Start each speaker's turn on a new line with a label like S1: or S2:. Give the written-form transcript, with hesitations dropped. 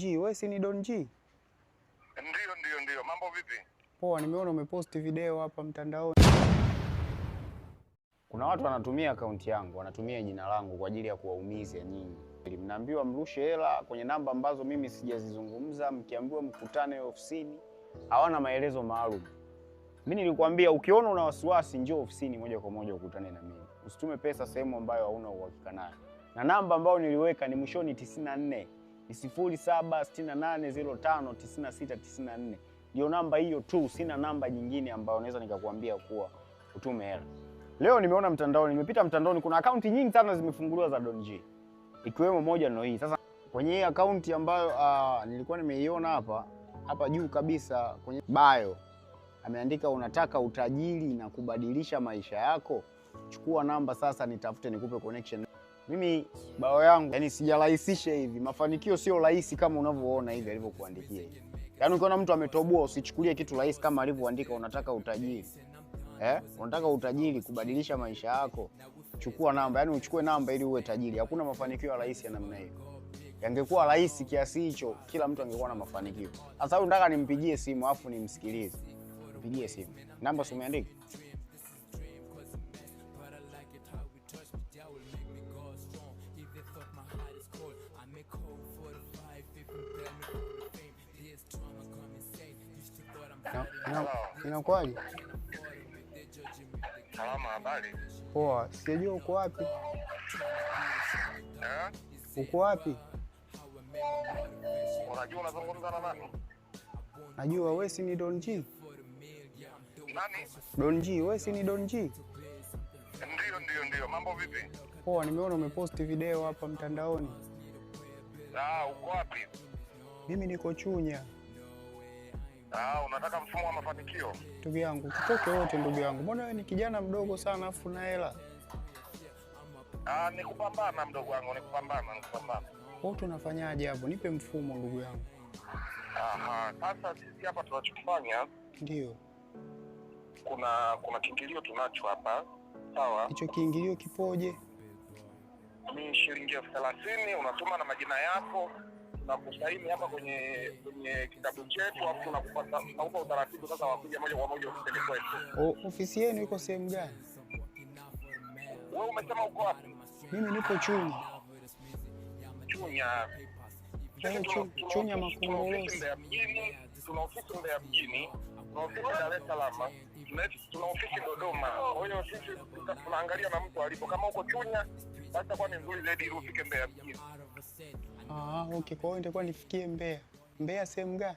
S1: Wewe si ni Don G?
S2: Ndio. Mambo vipi?
S1: Poa, nimeona umeposti video hapa mtandaoni. Kuna watu wanatumia akaunti yangu, wanatumia jina langu kwa ajili ya kuwaumiza nyinyi. Mnaambiwa mrushe hela kwenye namba ambazo mimi sijazizungumza, mkiambiwa mkutane ofisini, hawana maelezo maalum. Mimi nilikwambia ukiona una wasiwasi njoo ofisini moja kwa moja ukutane na mimi. Usitume pesa sehemu ambayo hauna uhakika nayo. Na namba ambayo niliweka ni mwishoni 94. Ni 0768059694. Ndio namba hiyo tu, sina namba nyingine ambayo naweza nikakwambia kuwa utume hela. Leo nimeona mtandaoni, nimepita mtandaoni, kuna akaunti nyingi sana zimefunguliwa za Don G. Ikiwemo moja ndio hii. Sasa kwenye hii akaunti ambayo nilikuwa nimeiona hapa juu kabisa kwenye bio ameandika unataka utajiri na kubadilisha maisha yako, chukua namba sasa nitafute nikupe connection. Mimi bio yangu yani sijarahisisha hivi. Mafanikio sio rahisi kama unavyoona hivi alivyokuandikia hivi. Yaani ukiona mtu ametoboa usichukulie kitu rahisi kama alivyoandika unataka utajiri. Unataka utajiri kubadilisha maisha yako, chukua namba. Yaani uchukue namba ili uwe tajiri. Hakuna mafanikio rahisi ya namna hiyo. Yangekuwa rahisi kiasi hicho kila mtu angekuwa na mafanikio. Sasa huyu nataka nimpigie simu afu nimsikilize. Mpigie simu. Namba si umeandika? Inakuaje?
S2: Salama, habari?
S1: Poa, sijajua uko wapi? Uko wapi?
S2: Unajua unazungumza na nani?
S1: Najua wewe si ni Don G?
S2: Nani?
S1: Don G, wewe si ni Don G?
S2: Ndio. Mambo vipi?
S1: Poa, nimeona umeposti video hapa mtandaoni.
S2: Uko wapi?
S1: Mimi niko Chunya.
S2: Unataka mfumo wa mafanikio?
S1: Ndugu yangu, kitoke wote ndugu yangu. Mbona wewe ni kijana mdogo sana afu na hela?
S2: Ni kupambana mdogo wangu, ni kupambana.
S1: Wewe tunafanyaje hapo? Nipe mfumo ndugu yangu.
S2: Sasa sisi hapa tunachofanya
S1: ndio.
S2: Kuna kiingilio tunacho hapa. Sawa?
S1: Hicho kiingilio kipoje?
S2: Ni shilingi 30, unatuma na majina yako. Tunakusaini hapa kwenye kitabu chetu afu tunakupa utaratibu sasa wa kuja moja kwa moja ofisini kwetu.
S1: Ofisi yenu iko sehemu gani?
S2: Wewe umesema uko wapi?
S1: Mimi nipo Chunya.
S2: Chunya
S1: Makongorosi.
S2: Tuna ofisi Mbeya mjini, tuna ofisi Dar es Salaam, tuna ofisi Dodoma. Kwa hiyo sisi tunaangalia na mtu alipo. Kama uko Chunya, basi kwa ni nzuri zaidi ufike Mbeya mjini.
S1: Okay, kwa hiyo nitakuwa nifikie Mbeya. Mbeya sehemu gani?